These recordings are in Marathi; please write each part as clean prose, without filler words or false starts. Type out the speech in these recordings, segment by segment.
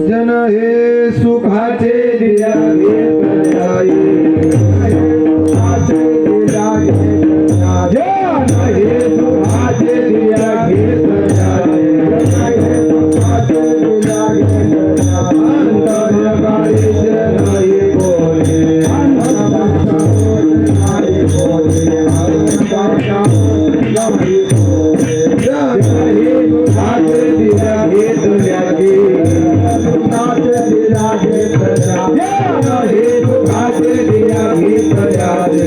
जन हे सुखाचे दिया घेत जाई जन हे सुखाचे दिया घेत राचे जन हे सुखाचे दिया घेत राचे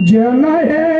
जन हे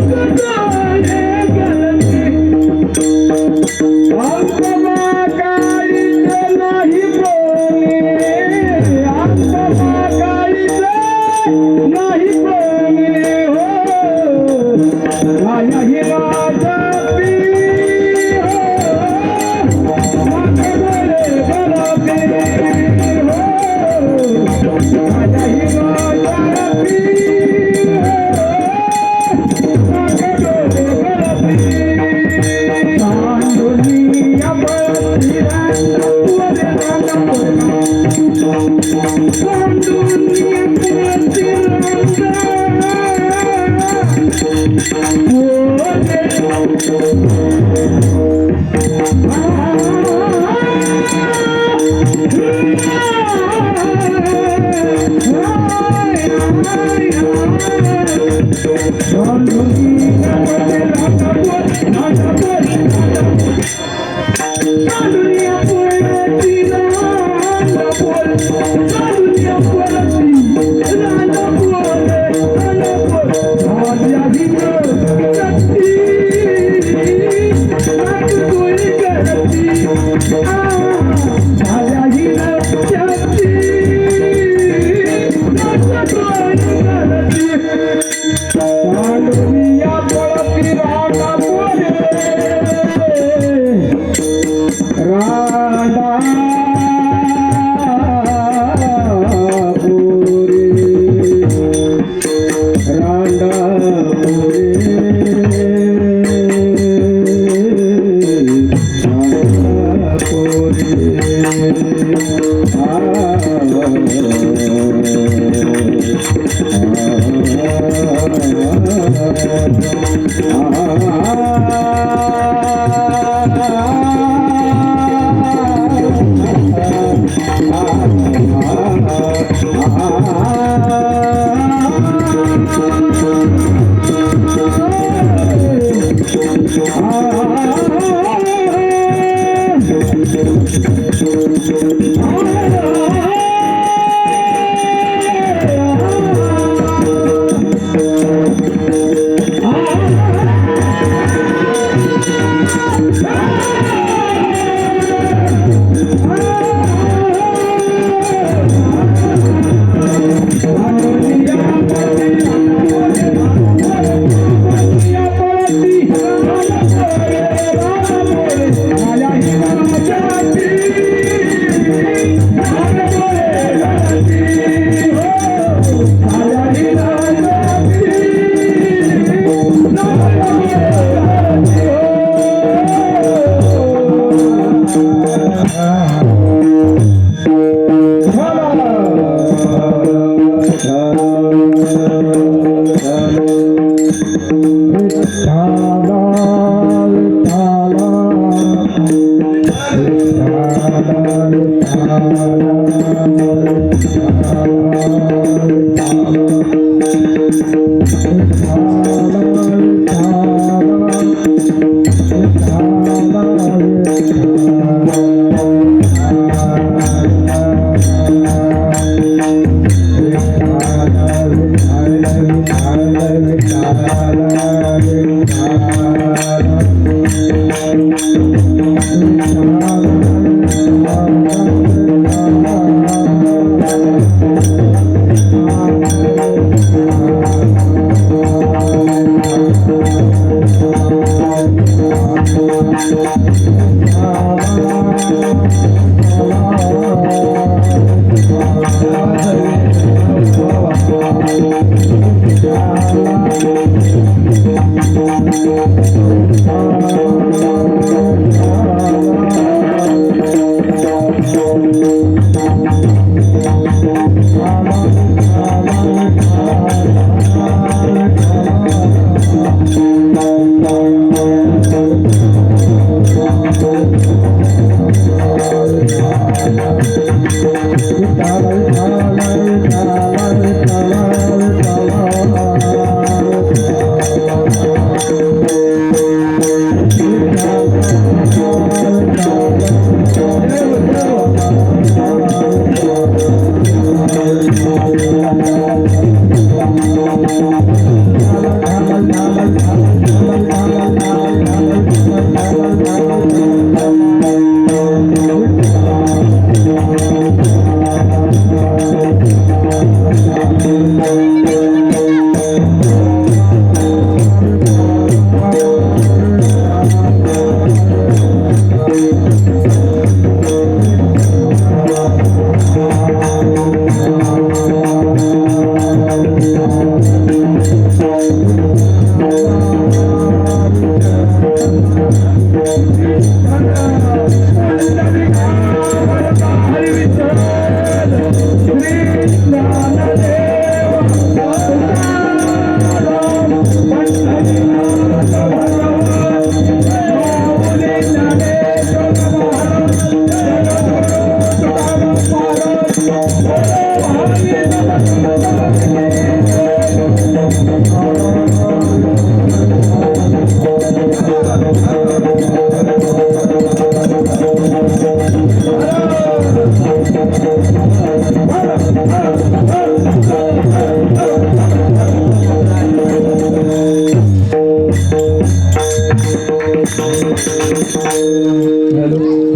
Thank you.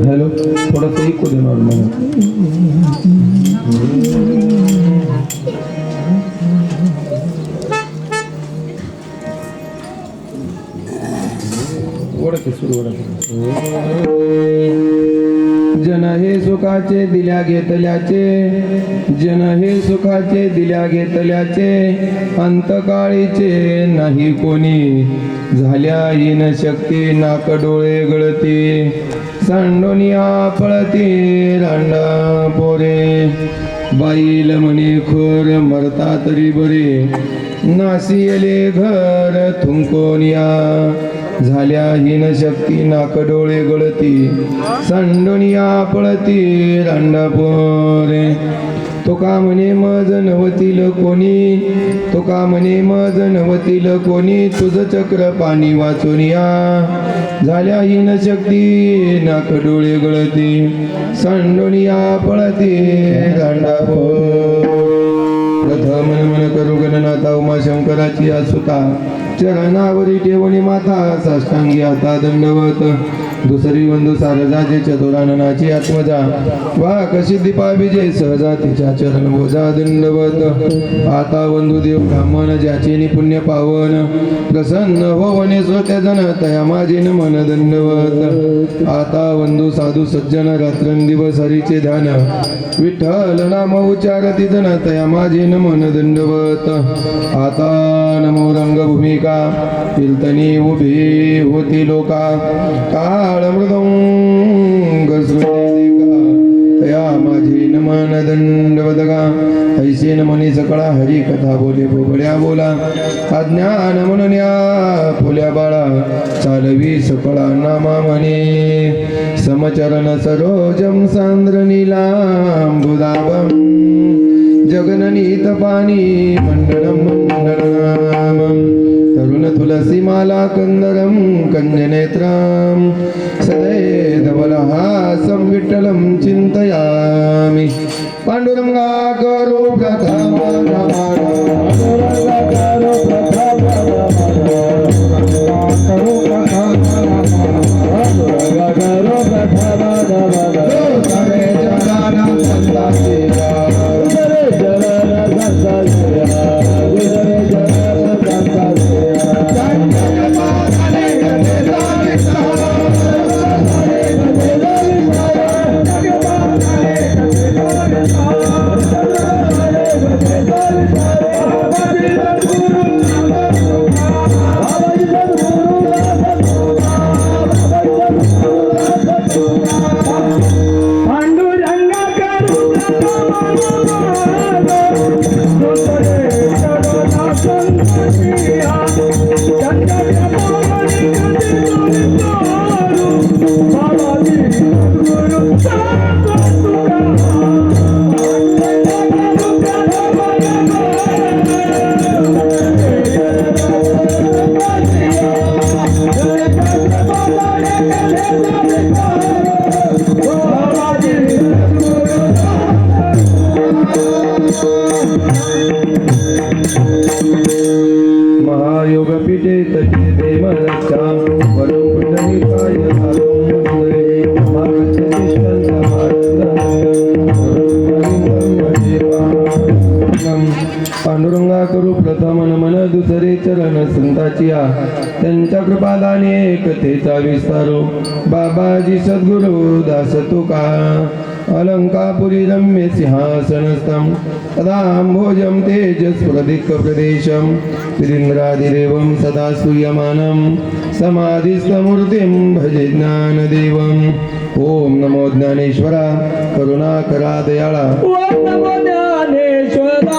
हॅलो थोडंसं इको दे नॉर्मल. जन हे सुखाचे दिल्या घेतल्याचे, जन हे सुखाचे दिल्या घेतल्याचे, अंतकाळीचे नाही कोणी, झाल्या हीन शक्ती नाक डोळे गळती, सांडोनिया पळती रांडा पोरे, बाईल म्हणे खोर मरता तरी बरे, नासियले घर थुंकोनिया, झाल्या हीन शक्ती नाक डोळे गळती, सांडोनिया पळती रांडा पोरे, तुका म्हणे मज नवतील कोणी, तुका म्हणे मज नवतील कोणी, तुझ चक्र पाणी वाचूनिया, झाल्या हीन शक्ती नाक डोळे गळती, सांडोनिया पळती रांडा पोरे. प्रथम मन करू गणनाथा उमाशंकराची असुता, चरणावरी ठेवणी माता साष्टांगी आता दंडवत, दुसरी बंधू सारजाचे चतुराननाची आत्मजा, वा कशी दीपा विजय सहजा तिच्या चरण भोजा दंडवत, आता बंधू देव ब्राह्मण ज्याचे पुण्य पावन, प्रसन्न हो वने श्रोत्या जन तया माझे मन दंडवत, आता बंधू साधू सज्जन रात्रंदिवस हरीचे ध्यान, विठ्ठल नाम उच्चारती जन तया माझे मन दंडवत, आता नमो रंगभूमिका कीर्तनी उभी होती लोका, काळ मृदंग श्रुतिका तया माझी नमन दंडवदगा, ऐसे नमनी सकळा हरी कथा बोले बोबड्या बोला, अज्ञान म्हणून्या फुल्या बाळा, चालवी सकळा नामा म्हणे, समचरण सरोजम सांद्र नीलांबुदाभम, जगननीत पाणी मंडलम मंडलम, तरुण तुलसी माला कंदरम कंजनेत्रम, सदैवलहासं विठ्ठलं चिंतयामि, पांडुरंगा करो प्रथम Bye. प्रेमरक्षा परम पुंडलिकाय पांडुरंगा करू प्रथम मन दुसरे चरण संताचिया त्यांच्या कृपादाने एकतेचा विस्तारो बाबाजी सद्गुरु दास तुका अलंकापुरी रम्य सिंहासनस्थं तदाम्भोजं तेजस्प्रदिक् प्रदेशं विरिन्द्रादिदेवं सदा स्तूयमानं समाधिस्थमूर्तिं भजे ज्ञानदेवम् ओम नमो ज्ञानेश्वरा करुणाकरा दयाळा ओम नमो ज्ञानेश्वरा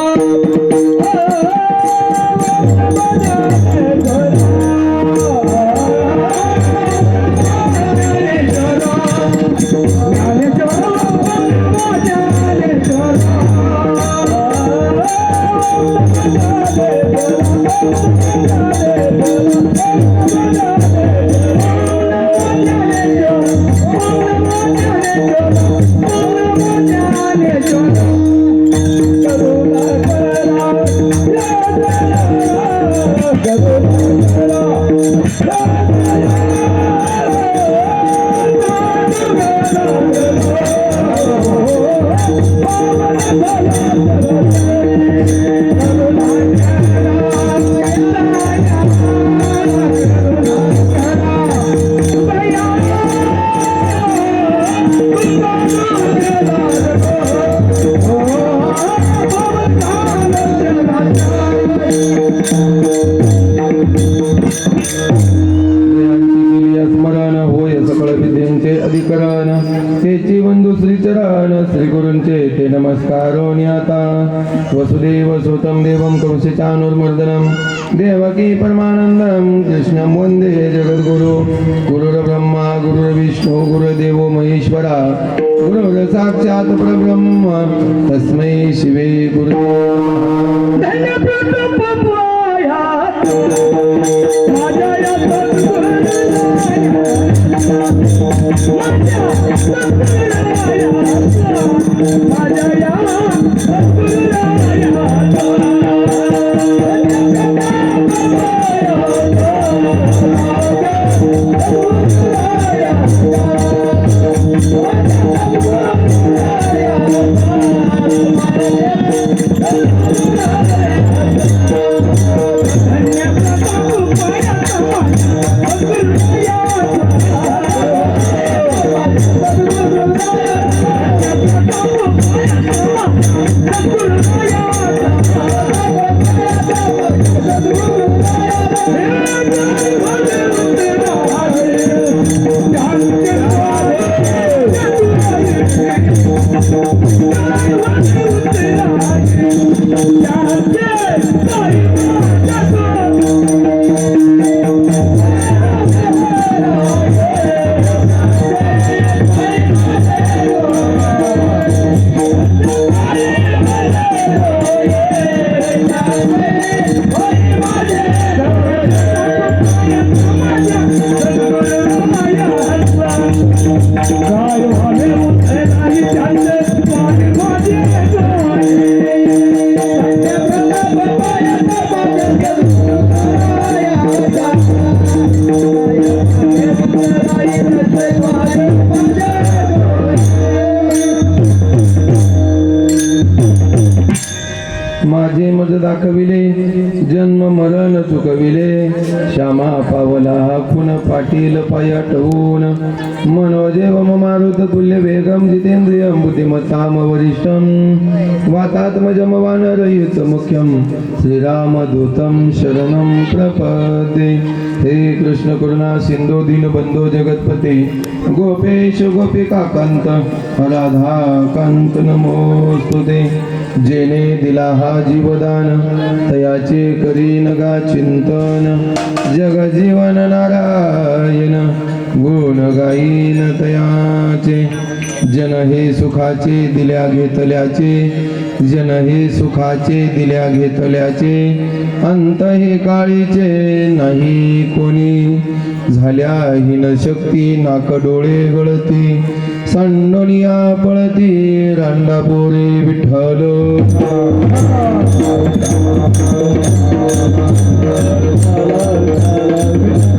अधिकरण तेची बंधू श्रीचरण श्री गुरूंचे ते नमस्कारो न्याता वसुदेव सुतं देवं कंसचाणूरमर्दनं देवकी परमानंदं कृष्णं वंदे जगद्गुरु गुरुर्ब्रह्मा गुरुर्विष्णु गुरुदेवो महेश्वरा गुरुर् साक्षात् परब्रह्म तस्मै शिवे गुरुदेव माझे मज दाखविले जन्म मरण चुकविले श्यामा पावला खुन पाटील पायटवून मनोजेव मारुत तुल्य वेगम जितेंद्रियं बुद्धिमत्ताम वरिष्ठं वातात्मजम वानरयुत मुख्यं श्रीरामदूतं शरणं प्रपदे हे कृष्ण करुणा सिंधू दीनबंधो जगतपते गोपेश गोपिकाकांत राधा कांत नमोस्तुते जेने दिला हा जीवदान तयाचे करी नगा चिंतन जगजीवन नारायण गुण गाईन तयाचे जन हे सुखाचे दिल्या घेतल्याचे जन हे सुखाचे दिल्या घेतल्याचे अंत हे काळीचे नाही कोणी झाल्या हिन शक्ती नाक डोळे गळती सांडोनिया पळती रांडा पोरे विठ्ठल Hare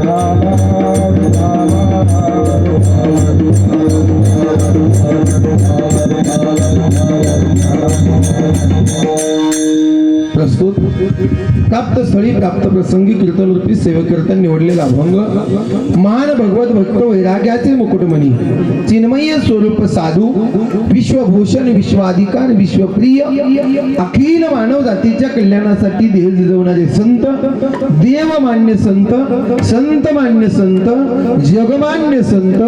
प्राप्त स्थळी प्राप्त प्रसंगी कीर्तन रूपी सेवा कीर्तन निवडलेला अभंग महान भगवत भक्त वैराग्याचे मुकुटमणी चिन्मय स्वरूप साधू विश्वभूषण विश्वाधिकार विश्वप्रिय अखिल मानव जातीच्या कल्याणासाठी देह झिजवणारे संत देवमान्य संत संत मान्य संत जगमान्य संत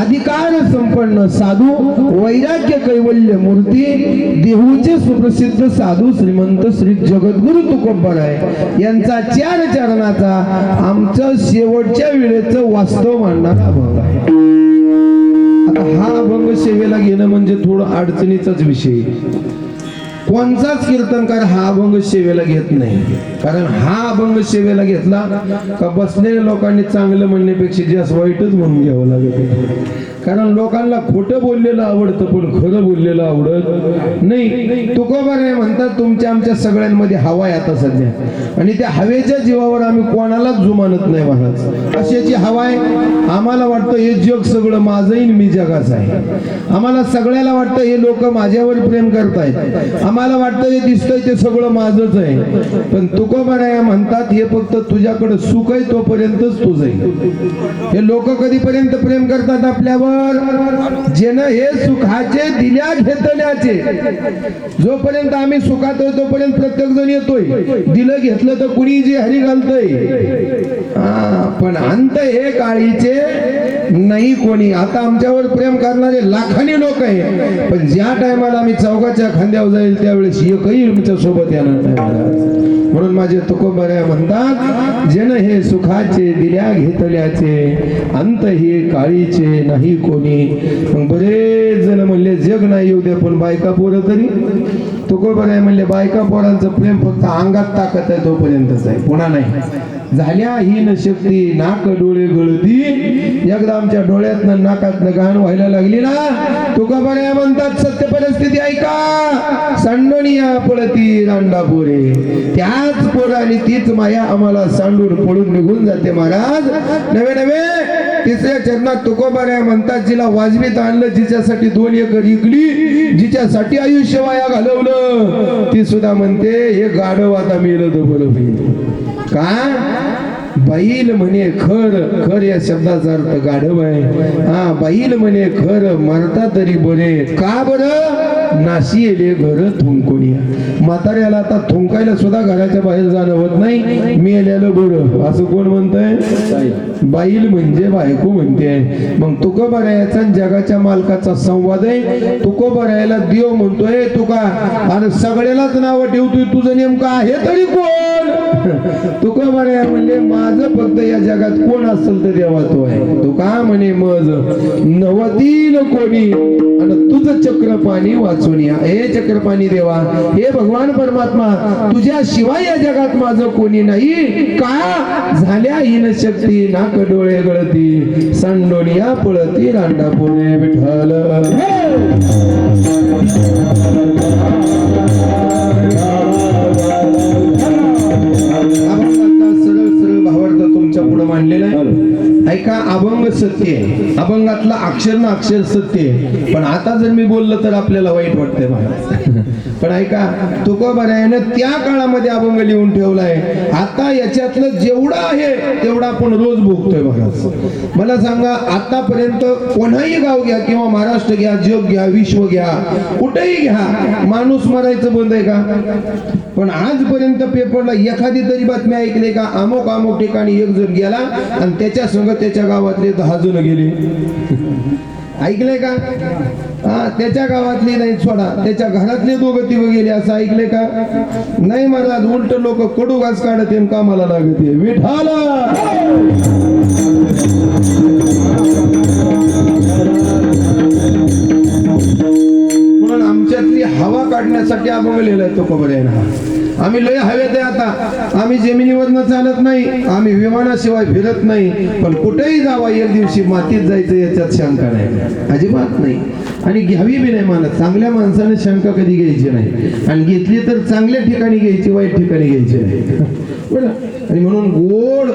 अधिकार संपन्न साधू वैराग्य कैवल्य मूर्ती देहूचे सुप्रसिद्ध साधू श्रीमंत श्री जगद्गुरु तुकोबराय यांचा चार चरणाचा आमचं शेवटच्या वेळेचं वास्तव मांडणारा अभंग आहे. आता हा अभंग सेवेला घेणं म्हणजे थोडं अडचणीचाच विषय. कोणताच कीर्तनकार हा अभंग सेवेला घेत नाही, कारण हा अभंग सेवेला घेतला का बसलेल्या लोकांनी चांगलं म्हणण्यापेक्षा जास्त वाईटच म्हणून घ्यावं लागत. कारण लोकांना खोटं बोललेलं आवडतं पण खरं बोललेलं आवडत नाही. तुकोबाराय म्हणतात तुमच्या आमच्या सगळ्यांमध्ये हवा आहे आता सध्या, आणि त्या हवेच्या जीवावर आम्ही कोणालाच जुमानत नाही महाराज. अशाची हवा आहे. आम्हाला वाटतं हे जग सगळं माझं आहे, मी जगाचं आहे. आम्हाला सगळ्याला वाटतं हे लोक माझ्यावर प्रेम करतायत. आम्हाला वाटतं हे दिसतंय ते सगळं माझंच आहे. पण तुकोबाराय म्हणतात हे फक्त तुझ्याकडे सुख आहे तोपर्यंतच तुझं आहे. हे लोक कधीपर्यंत प्रेम करतात आपल्यावर? जेनं हे सुखाचे दिल्या घेतल्याचे. जोपर्यंत आम्ही सुखात होतो तोपर्यंत प्रत्येक जण येतोय. दिलं घेतलं तर कुणी जे हरी घालतोय. पण अंत हे काळीचे नाही कोणी. आता आमच्यावर प्रेम करणारे लाखांनी लोक आहे, पण ज्या टायमाला आम्ही चौकाच्या खांद्यावर जाईल त्यावेळेस एकही तुमच्या सोबत येणार नाही. म्हणून माझे तुकोबाराय म्हणतात जेनं हे सुखाचे दिल्या घेतल्याचे अंत हे काळीचे नाही कोणी. मग बरेच जण म्हणले जग नाही येऊ दे पण बायका पोरं तरी. तुकोबाराय म्हणले बायका पोरांचं प्रेम फक्त अंगात ताकद आहे तोपर्यंतच आहे, पुन्हा नाही. झाल्या हीन शक्ती नाक डोळे गळती. एकदा आमच्या डोळ्यातनं नाकातनं घाण व्हायला लागली ना, तुकोबाराय म्हणतात सत्य परिस्थिती ऐका. सांडोनिया पळती रांडा पोरे. त्याच पोराने तीच माया आम्हाला सांडून पळून निघून जाते महाराज. नवे नवे तिसऱ्या चरणात तुकोबाराय म्हणतात जिला वाजवीत आणलं, जिच्यासाठी 2 एकर इकली, जिच्यासाठी आयुष्य वाया घालवलं, ती सुद्धा म्हणते हे गाढव आता मेलं तर बरं होईल. का बैल म्हणे खर. खर या शब्दाचा अर्थ गाढव आहे. हा बैल म्हणे खर मरता तरी बरे. का बरं? नाशी येले घर थुंकुनिया. म्हाताऱ्याला आता थुंकायला सुद्धा घराच्या बाहेर जाणं होत नाही. मेल्यालं बरं असं कोण म्हणतंय? बैल म्हणजे बायको म्हणते. मग तुकोबारायाचा जगाच्या मालकाचा संवाद आहे. तुकोबारायाला देव म्हणतोय तुका, आणि सगळ्यालाच नाव ठेवतोय तुझं नेमकं आहे तरी कोण? तुकोबाराय म्हणले माझं फक्त या जगात कोण असेल तर देवा तो आहे. तुका म्हणे मज नवतील कोणी, आणि तुझं चक्रपाणी वाचून या. हे चक्रपाणी देवा, हे भगवान परमात्मा, तुझ्या शिवाय या जगात माझं कोणी नाही. का? झाल्या हीन शक्ती नाक डोळे गळती, सांडोनिया पळती रांडा पोरे विठ्ठल. तुमच्या पुढे मांडलेलं आहे. ऐका, अभंग सत्य आहे. अभंगातला अक्षर ना अक्षर सत्य आहे. पण आता जर मी बोललं तर आपल्याला वाईट वाटतंय महाराज. पण ऐका, तुकोबारायानं त्या काळामध्ये अभंग लिहून ठेवलाय. आता याच्यातलं जेवढं आहे तेवढं आपण रोज भोगतोय महाराज. मला सांगा, आतापर्यंत कोणाही गाव घ्या किंवा महाराष्ट्र घ्या, जग घ्या, विश्व घ्या, कुठेही घ्या, माणूस मरायचं बंद आहे का? पण आजपर्यंत पेपरला एखादी तरी बातमी ऐकली का अमुक अमुक ठिकाणी एक जण गेला आणि त्याच्या संग त्याच्या गावातले 10 जण गेले? ऐकले का? त्याच्या गावातली नाही सोडा, त्याच्या घरातले 2-3 गेले असं ऐकले का? नाही महाराज, उलट लोक कडू घास काढत येऊन कामाला लागते. विठाला म्हणून आमच्यातली हवा काढण्यासाठी अभंग लिहिलाय तुकोबारायानं. आम्ही लय हवेत आहे आता. आम्ही जमिनीवरनं चालत नाही, आम्ही विमानाशिवाय फिरत नाही. पण कुठेही जावा एक दिवशी मातीत जायचं याच्यात शंका नाही, अजिबात नाही. आणि घ्यावी बी नाही मानत. चांगल्या माणसाने शंका कधी घ्यायची नाही, आणि घेतली तर चांगल्या ठिकाणी घ्यायची, वाईट ठिकाणी घ्यायची नाही. आणि म्हणून गोड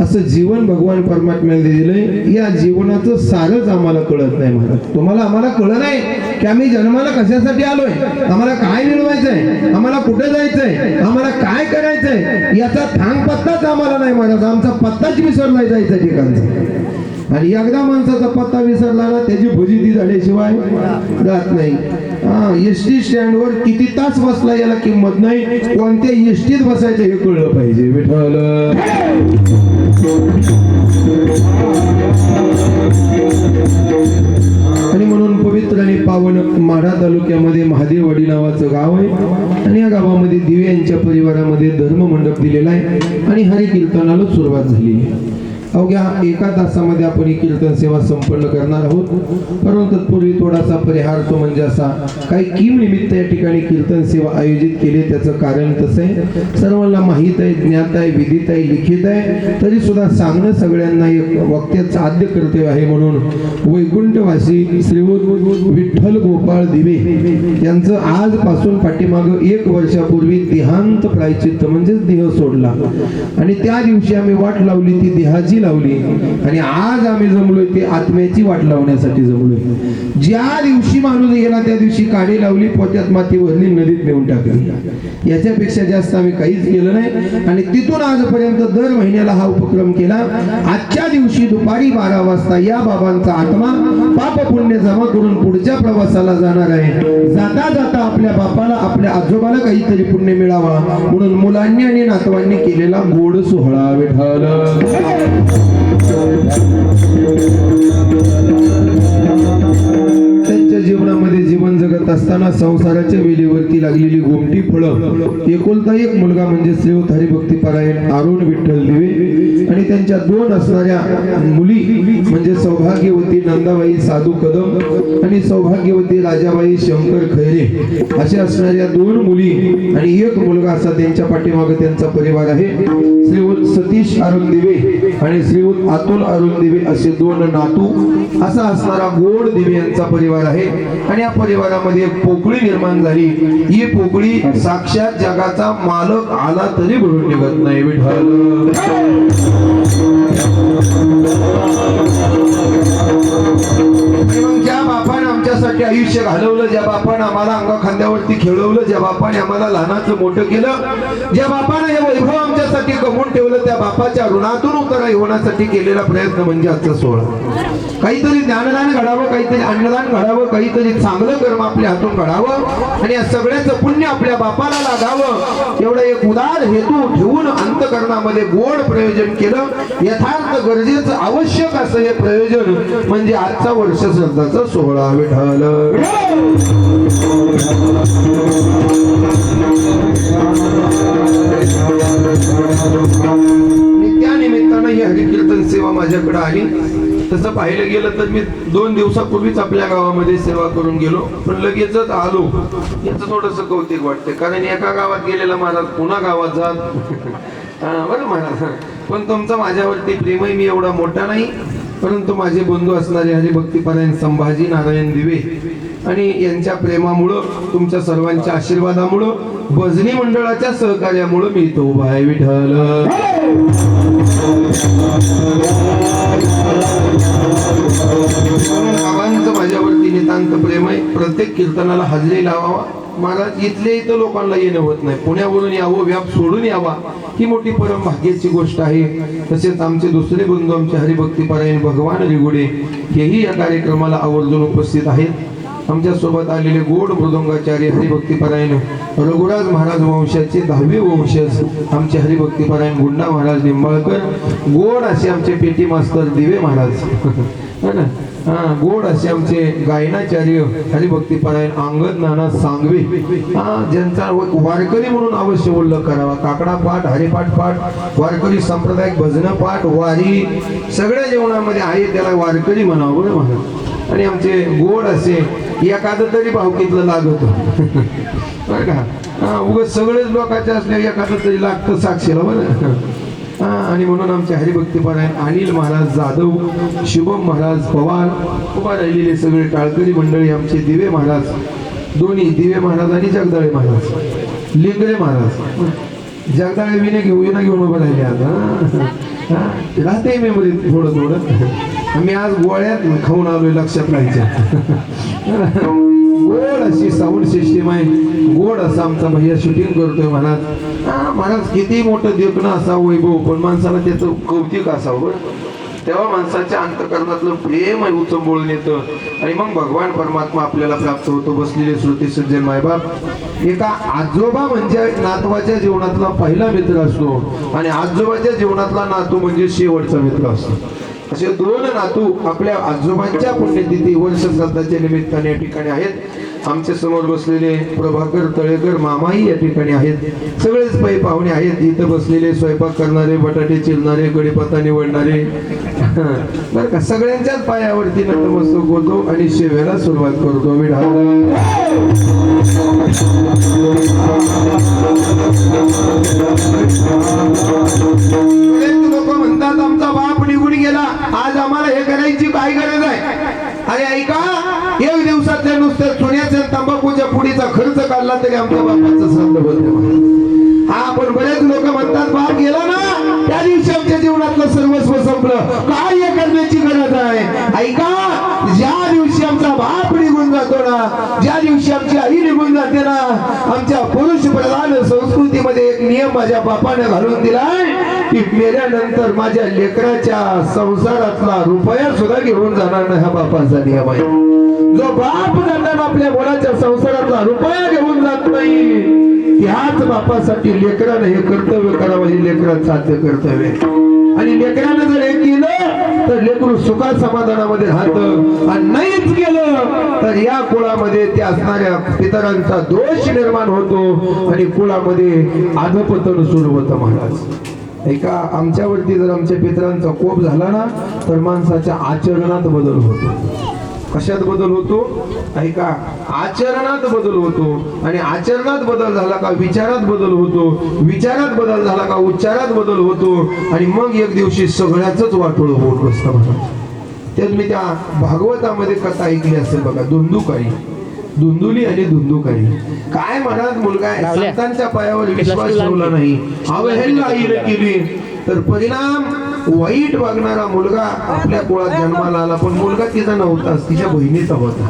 असं जीवन भगवान परमात्म्याने दिलंय. या जीवनाचं सारच आम्हाला कळत नाही महाराज. तुम्हाला आम्हाला कळत नाही. की आम्ही जन्माला कशासाठी आलोय, आम्हाला काय मिळवायचंय, आम्हाला कुठे जायचंय, आम्हाला काय करायचंय याचा थांग पत्ताच आम्हाला नाही महाराज. आमचा पत्ताच विसरलाय जायचा ठिकाणचा. आणि एकदा माणसाचा पत्ता विसरला ना त्याची फजिती झाल्याशिवाय जात नाही. एसटी स्टँडवर किती तास बसला याला किंमत नाही, कोणत्या एसटीत बसायचं हे कळलं पाहिजे. विठ्ठल आणि म्हणून पवित्र आणि पावन माढा तालुक्यामध्ये महादेववाडी नावाचं गाव आहे आणि या गावामध्ये दिवे यांच्या परिवारामध्ये धर्म मंडप दिलेला आहे आणि हरी कीर्तनाला सुरुवात झाली आहे. अवघ्या एका तासामध्ये आपण ही कीर्तन सेवा संपन्न करणार आहोत. परंतु तत्पूर्वी थोडासा परिहार तो म्हणजे असा काही कीम निमित्त या ठिकाणी कीर्तन सेवा आयोजित केली. त्याचं कारण तसं आहे, सर्वांना माहीत आहे, ज्ञात आहे, विदित आहे, लिखित आहे, तरी सुद्धा सांगणं सगळ्यांना एक वक्त्याचं आद्य कर्तव्य आहे. म्हणून वैकुंठवासी श्रीयुत विठ्ठल गोपाळ दिवे यांचं आजपासून पाठीमागं 1 वर्षापूर्वी देहांत प्रायचित्त म्हणजेच देह सोडला आणि त्या दिवशी आम्ही वाट लावली ती देहाची लावली आणि आज आम्ही जमलोय ते आत्म्याची वाट लावण्यासाठी जमलोय. ज्या दिवशी माणूस गेला त्या दिवशी काडी लावली, पोत्यात माती भरली, नदीत नेऊन टाकली. याच्यापेक्षा जास्त आम्ही काहीच केलं नाही आणि तिथून आजपर्यंत दर महिन्याला हा उपक्रम केला. आजच्या दिवशी दुपारी 12 वाजता या बाबांचा आत्मा पाप पुण्य जमा करून पुढच्या प्रवासाला जाणार आहे. जाता जाता आपल्या बापाला, आपल्या आजोबाला काहीतरी पुण्य मिळावा म्हणून मुलांनी आणि नातवांनी केलेला गोड सोहळा. विठ्ठल त्यांच्या जीवनामध्ये जीवन जगत असताना संसाराच्या वेलीवरती लागलेली गोमटी फळं, एकुलता एक मुलगा म्हणजे श्रीयुत हरिभक्तीपरायण अरुण विठ्ठल दिवे आणि त्यांच्या 2 असणाऱ्या मुली म्हणजे सौभाग्यवती नंदाबाई साधू कदम आणि सौभाग्यवती राजाबाई शंकर खैरे अशा असणाऱ्या 2 मुली आणि 1 मुलगा असा त्यांच्या पाठीमागे त्यांचा परिवार आहे. श्रीयुत सतीश अरुण दिवे आणि श्रीयुत अतुल अरुण दिवे असे 2 नातू असा असणारा गोड दिवे यांचा परिवार आहे. आणि या परिवारामध्ये एक पोकळी निर्माण झाली. ही पोकळी साक्षात जगाचा मालक आला तरी भरून निघत नाही. विठ्ठल ज्या बापाने आमच्यासाठी आयुष्य घालवलं, ज्या बापाने आम्हाला अंगा खांद्यावरती खेळवलं, ज्या बापाने आम्हाला लहानाचं मोठं केलं, ज्या बापाने हे वैभव आमच्यासाठी कमवून ठेवलं, त्या बापाच्या ऋणातून उतराई होण्यासाठी केलेला प्रयत्न म्हणजे आजचा सोहळा. काहीतरी ज्ञानदान घडावं, काहीतरी अन्नदान घडावं, काहीतरी चांगलं कर्म आपल्या हातून घडावं आणि या सगळ्याचं पुण्य आपल्या बापाला लागावं एवढं एक उदार हेतू ठेवून अंतकरणामध्ये गोड प्रयोजन केलं. यथार्थ गरजेचं आवश्यक असं हे प्रयोजन म्हणजे आजचा वर्ष श्रद्धाचा सोहळा. विठ्ठल त्या निमित्तानं ही हरिकीर्तन सेवा माझ्याकडे आली. तसं पाहिलं गेलं तर मी 2 दिवसापूर्वीच आपल्या गावामध्ये सेवा करून गेलो, पण लगेचच आलो. याचं थोडंसं कौतिक वाटतं, कारण एका गावात गेलेला महाराज पुन्हा गावात जात बरं महाराज. पण तुमचा माझ्यावरती प्रेमही मी एवढा मोठा नाही, परंतु माझे बंधू असणारे हरिभक्तीपरायण संभाजी नारायण दिवे आणि यांच्या प्रेमामुळं, तुमच्या सर्वांच्या आशीर्वादामुळं, भजनी मंडळाच्या सहकार्यामुळं मी इथं उभा आहे. विठ्ठल बाबांचं माझ्यावरती नितांत प्रेम आहे. प्रत्येक कीर्तनाला हजरी लावावा. महाराज इथले इथं लोकांना येणं होत नाही, पुण्यावरून यावं, व्याप सोडून यावा ही मोठी परम भाग्याची गोष्ट आहे. तसेच आमचे दुसरे बंधू आमचे हरिभक्तीपरायण भगवान रिगुडे हेही या कार्यक्रमाला आवर्जून उपस्थित आहेत. आमच्या सोबत आलेले गोड मृदंगाचार्य हरिभक्तीपरायण रघुराज महाराज वंशाचे 10वे वंशज आमचे हरिभक्तीपरायण गुंडा महाराज निंबाळकर, गोड असे आमचे पेटी मास्तर दिवे महाराज है ना, गोड असे आमचे गायनाचार्य हरिभक्तीपरायण अंगद नाना सांगवे, ज्यांचा वारकरी म्हणून अवश्य उल्लेख करावा. काकडा पाठ, हरिपाठ पाठ, वारकरी सांप्रदायिक भजन पाठ, वारी सगळ्या जेवणामध्ये आहे, त्याला वारकरी म्हणावं बरं म्हणा. आणि आमचे गोड असे एखादं तरी भावकीतलं लागत बरं का, उगाच सगळेच लोकांचे असल्या एखादं तरी लागतं साक्षीला बरं. आणि म्हणून आमचे हरिभक्तीपरायण अनिल महाराज जाधव, शुभम महाराज पवार, उभा राहिलेले सगळे टाळकरी मंडळी, आमचे दिवे महाराज, दोन्ही दिवे महाराज आणि जगदाळे महाराज, लिंगरे महाराज, जगदाळे विने घेऊन उभं राहिले. आता राहते मेमरी थोडं थोडं. मी आज गोळ्यात खाऊन आलोय, लक्षात राहायचं. गोड अशी साऊंड सिस्टीम आहे, गोड असा आमचा भैया शूटिंग करतोय महाराज. महाराज किती मोठं देखणं असावं वैभव, पण माणसाला त्याचं कौतिक असावं बरं. तेव्हा माणसाच्या अंतकरणातलं प्रेम आहे उचंबळून येतं आणि मग भगवान परमात्मा आपल्याला प्राप्त होतो. बसलेले श्रोते सज्जन मायबाप, एका आजोबा म्हणजे नातवाच्या जीवनातला पहिला मित्र असतो आणि आजोबाच्या जीवनातला नातू म्हणजे शेवटचा मित्र असतो. असे दोन नातू आपल्या आजोबांच्या पुण्यतिथी वर्ष श्राद्धाच्या निमित्ताने या ठिकाणी आहेत. आमच्या समोर बसलेले प्रभाकर तळेकर मामाही या ठिकाणी आहेत. सगळेच पै पाहुणे आहेत. इथं बसलेले स्वयंपाक करणारे, बटाटे चिरणारे, कढीपत्ता निवडणारे, बरं का, सगळ्यांच्याच पायावरती नतमस्तक होतो आणि सेवेला सुरुवात करतो. लोक म्हणतात आमचा बाप निघून गेला, आज आम्हाला हे करायची काय गरज आहे? अरे ऐका, एक दिवसातल्या नुसत्या सोन्याच्या तंबाखूच्या पुडीचा खर्च काढला तरी आमच्या बापाचं श्राद्ध होत. हा, पण बरेच लोक म्हणतात बाप गेला ना त्या दिवशी आमच्या जीवनातलं सर्वस्व संपलं, काय हे करण्याची गरज आहे? ऐका, ज्या दिवशी आमचा बाप निघून जातो ना, ज्या दिवशी आमची आई निघून जाते ना, आमच्या पुरुष प्रधान संस्कृतीमध्ये एक नियम माझ्या बापाने घालून दिलाय की मेल्यानंतर माझ्या लेकराच्या संसारातला रुपया सुद्धा घेऊन जाणार नाही. हा बापाचा नियम आहे. जो बाप जाताना आपल्या मुलाच्या संसारातला रुपया घेऊन जात नाही, त्याच बापासाठी लेकरानं हे कर्तव्य करावं. हे लेकरात साध्य कर्तव्य, आणि लेकरानं जर हे केलं तर लेकरू सुखा समाधानामध्ये राहतं, आणि नाहीच केलं तर या कुळामध्ये त्या असणाऱ्या पितरांचा दोष निर्माण होतो आणि कुळामध्ये अधपतन सुरू होतं. महाराज ऐका, आमच्यावरती जर आमच्या पितरांचा कोप झाला ना तर माणसाच्या आचरणात बदल होतो. कशात बदल होतो? ऐका, आचरणात बदल होतो, आणि आचरणात बदल झाला का विचारात बदल होतो, विचारात बदल झाला का उच्चारात बदल होतो, आणि मग एक दिवशी सगळ्याच वाटोळ होत बसतं. त्यात मी त्या भागवतामध्ये कथा ऐकली असेल बघा, धुंदुली आणि धुंदुकारी. काय महाराज, मुलगा आहे, संतांच्या पायावर विश्वास ठेवला नाही, अवहेलना आईने केली, तर परिणाम वाईट वागणारा मुलगा आपल्या कुळात जन्माला आला. पण मुलगा तिचा नव्हताच, तिच्या बहिणीचा होता.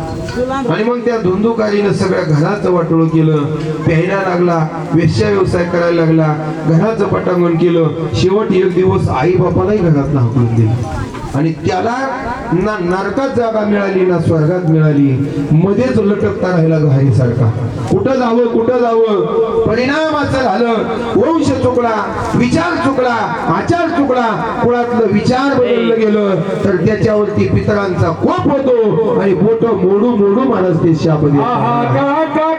आणि मग त्या धुंदुकारीनं सगळ्या घराचं वाटोळ केलं, प्यायला लागला, वेश्या व्यवसाय करायला लागला, घराचं पटांगण केलं. शेवट एक दिवस आई बापालाही घरात हाकलून दिलं, आणि त्याला ना नरकात जागा मिळाली ना स्वर्गात मिळाली, मध्येच लटकता राहिला घारीसारखा. कुठं जावं. परिणाम असं झालं, वंश चुकला, विचार चुकला, आचार चुकला, कुळातलं विचार बदललं गेलं तर त्याच्यावरती पितरांचा कोप होतो आणि बोट मोडू माणूस ते शाप देतो.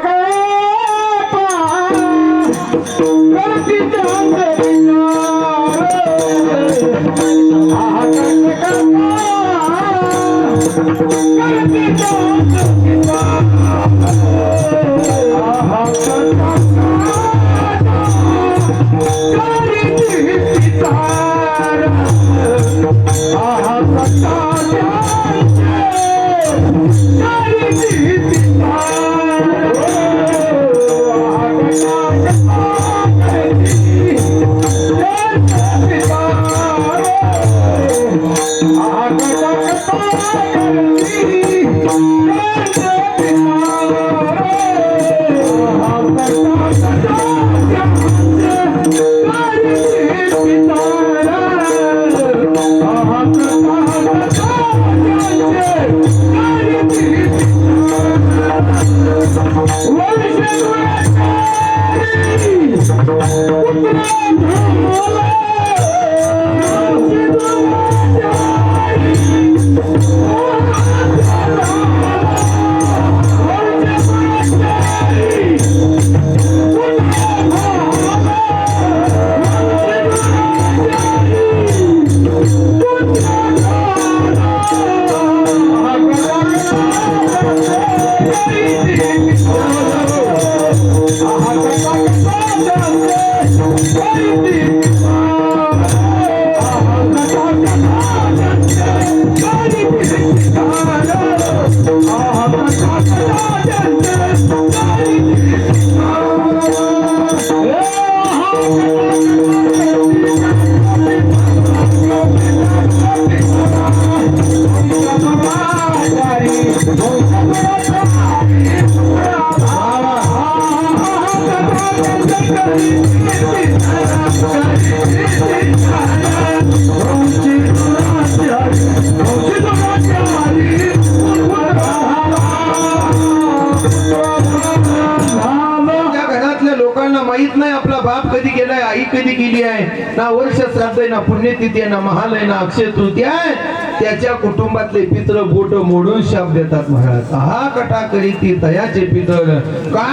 ना वर्ष श्राद्ध आहे, ना पुण्यतिथी आहे, ना महालय, ना अक्षय तृतीया आहे, त्याच्या कुटुंबातले पित्र बोट मोडून शाप देतात महाराज. हा कटा करीती तयाचे पितर का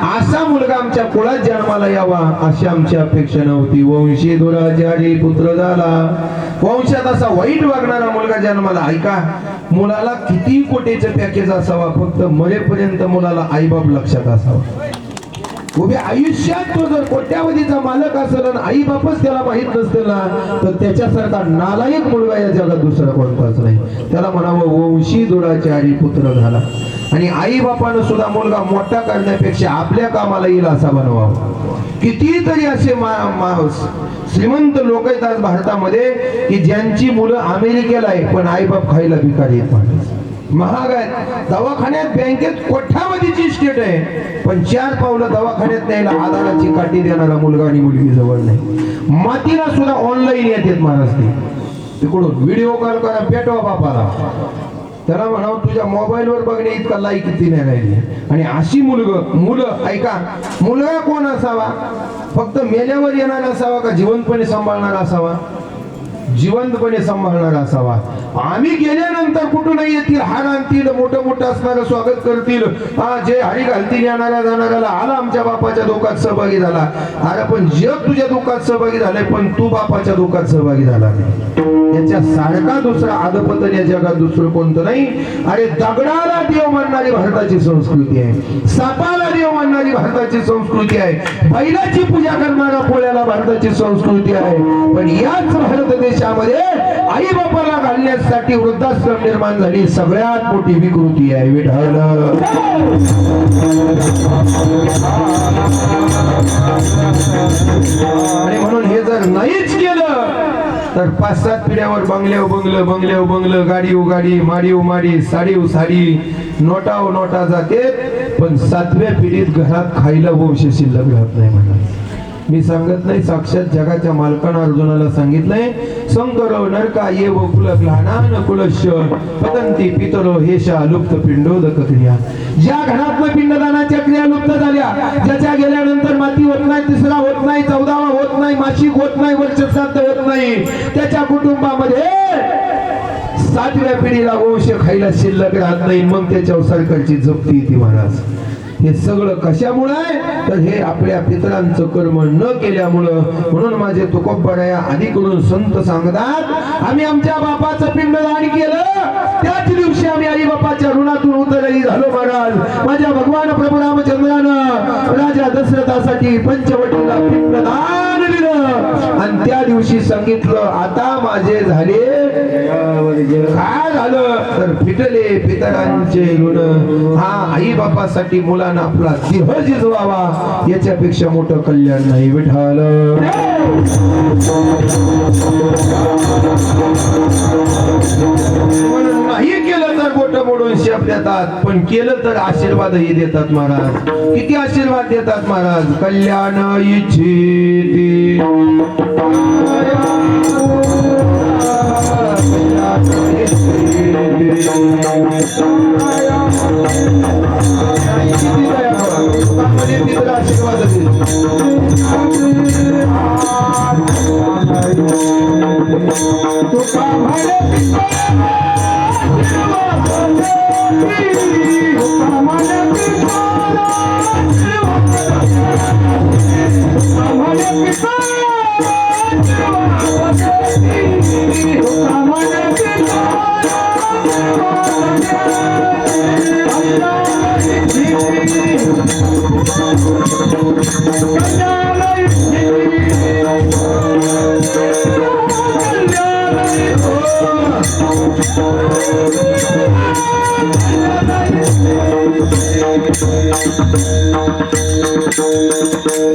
असा मुलगा आमच्या कुळात जन्माला यावा अशी आमची अपेक्षा नव्हती. वंशी दुराचारी पुत्र झाला, वंशात असा वाईट वागणारा मुलगा जन्माला. ऐका, मुलाला किती कोटीचं पॅकेज असावा, फक्त मरेपर्यंत मुलाला आईबाप लक्षात असावा. उभ्या आयुष्यात तो जर कोट्यावधीचा मालक असेल आणि आई बापच त्याला माहित नसतील ना, तर त्याच्यासारखा नालायक मुलगा या जगात दुसरा कोणताच नाही. त्याला म्हणावं वंशी दुराचारी पुत्र झाला. आणि आई बापानं सुद्धा मुलगा मोठा करण्यापेक्षा आपल्या कामाला येईल असा बनवावा. कितीतरी असे श्रीमंत लोक आहेत आज भारतामध्ये की ज्यांची मुलं अमेरिकेला आहे पण आई बाप खायला भिकारी आहेत. महाग आहेत. दवाखान्यात बँकेत कोट्यावधीची स्टेट आहे पण 4 पावलं दवाखान्यात न्यायला आधाराची काठी देणारा मुलगा आणि मुलगी जवळ नाही. मातीला सुद्धा ऑनलाईन येतात महाराज. तिकडून व्हिडिओ कॉल करा, पेटवा बापाला, त्याला म्हणावं तुझ्या मोबाईलवर बघणे इतका लाईक किती नाही राहिली. आणि अशी मुलं ऐका, मुलगा कोण असावा? फक्त मेल्यावर येणार असावा का जिवंतपणे सांभाळणार असावा? जिवंतपणे सांभाळणार असावा. आम्ही गेल्यानंतर कुठूनही येतील, हार आणतील, मोठं मोठं असणारं स्वागत करतील, जे हरी घालतील येणाऱ्या जाणाऱ्याला, आला आमच्या बापाच्या दुःखात सहभागी झाला. अरे पण जग तुझ्या दुःखात सहभागी झालंय पण तू बापाच्या दुःखात सहभागी झाला नाही. याच्या सारखा दुसरा आदपतन या जगात दुसरं कोणतं नाही. अरे दगडाला देव मानणारी भारताची संस्कृती आहे, सापाला देव मानणारी भारताची संस्कृती आहे, बैलाची पूजा करणारा पोळ्याला भारताची संस्कृती आहे. पण याच भारत देशामध्ये आई बापाला घालण्यासाठी वृद्धाश्रम निर्माण झाली सगळ्यात मोठी विकृती आहे. विठ्ठल आणि म्हणून हे जर नाहीच केलं तर 5-7 पिढ्यावर बंगल्यावर बंगलं, गाडी, माडी, साडी, नोटा जाते पण 7व्या पिढीत घरात खायला वंश शिल्लक राहत नाही. म्हणा मी सांगत नाही, साक्षात जगाच्या मालकानं अर्जुनाला सांगितलंय, संकरो नरका ये व कुलग्लानान कुलश पतंती पितरो हेशा लुप्त पिंडोदक क्रिया. ज्या घरातल्या पिंडदानाच्या क्रिया लुप्त झाल्या, ज्याच्या गेल्यानंतर माती होत नाही, तिसरा होत नाही, 14वा होत नाही, मासिक होत नाही, वर्ष श्राद्ध होत नाही, त्याच्या कुटुंबामध्ये 7व्या पिढीला वंश खायला शिल्लक राहत नाही. मग त्याच्यावर सरकारची जप्ती येते महाराज. हे सगळं कशामुळे आहे तर हे आपल्या पितरांचं कर्म न केल्यामुळं. म्हणून माझे तुकोबराया आधीकडून संत सांगतात, आम्ही आमच्या बापाचं पिंडदान केलं त्याच दिवशी आम्ही आई बापाच्या ऋणातून उतरही झालो महाराज. माझ्या भगवान प्रभू रामचंद्रानं राजा दशरथासाठी पंचवटीला पिंडदान दिलं आणि त्या दिवशी सांगितलं आता माझे झाले. काय झालं तर फिटले पितरांचे ऋण. हा आई बापासाठी मुलांना आपला देह जिजवावा याच्यापेक्षा मोठं कल्याण नाही. विठ्ठल नाही केलं तर बोट मोडून शेप देतात, पण केलं तर आशीर्वादही देतात महाराज. किती आशीर्वाद देतात महाराज. कल्याण इच्छिती आशीर्वाद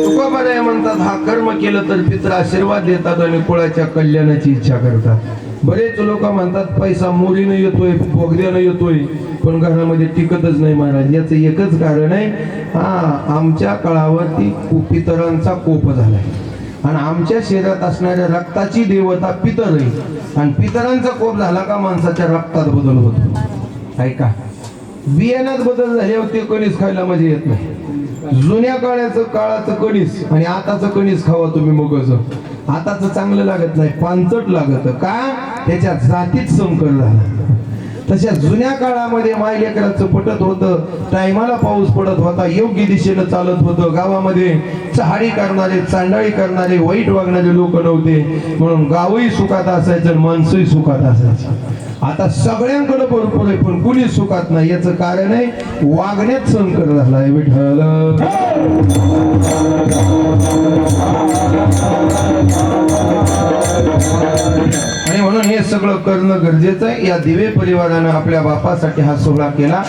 तुकोबराय म्हणतात, हा कर्म केलं तर पित्र आशीर्वाद देतात आणि कुळाच्या कल्याणाची इच्छा करतात. बरेच लोक म्हणतात पैसा मोरीनं येतोय, बोगद्यानं येतोय, पण घरामध्ये टिकतच नाही महाराज. याचं एकच कारण आहे, आमच्या काळावरती पितरांचा कोप झालाय आणि आमच्या शरीरात असणाऱ्या रक्ताची देवता पितर आहे आणि पितरांचा कोप झाला का माणसाच्या रक्तात बदल होतो. ऐका, बियाण्यात बदल झाल्यावर ते कणीस खायला मजा येत नाही. जुन्या काळाचं कणीस आणि आताचं कणीस खावा तुम्ही मगच. आताच चांगलं लागत नाही, पानचट लागत का, त्याच्या जातीत संकर झाला. तशा जुन्या काळामध्ये माय लेकराचं पटत होतं, टायमाला पाऊस पडत होता, योग्य दिशेनं चालत होतं. गावामध्ये चहाडी करणारे, चांडाळी करणारे, वाईट वागणारे लोक नव्हते, म्हणून गावही सुखात असायचं आणि माणसंही सुखात असायचं. आता सगळ्यांकडे भरपूर आहे पण कुणी सुखात नाही. याचं कारण आहे वागण्यात संकर झालाय विठ्ठल. आणि म्हणून हे सगळं करणं गरजेचं आहे. या दिवे परिवारानं आपल्या बापासाठी हा सोहळा केला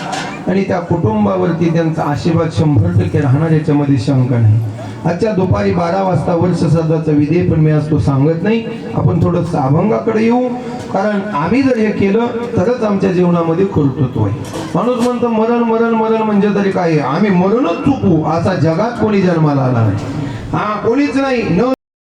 आणि त्या कुटुंबावरती त्यांचा आशीर्वाद 100% राहणार, याच्यामध्ये शंका नाही. आजच्या दुपारी 12 वाजता वर्ष श्राद्धाचा विधी, पण मी आज तो सांगत नाही. आपण थोडंसं अभंगाकडे येऊ, कारण आम्ही जर हे केलं तरच आमच्या जीवनामध्ये कर्तृत्व आहे. माणूस म्हणतो मरण मरण मरण म्हणजे तरी काय, आम्ही मरणच चुकू असा जगात कोणी जन्माला आला नाही. हा कोणीच नाही. न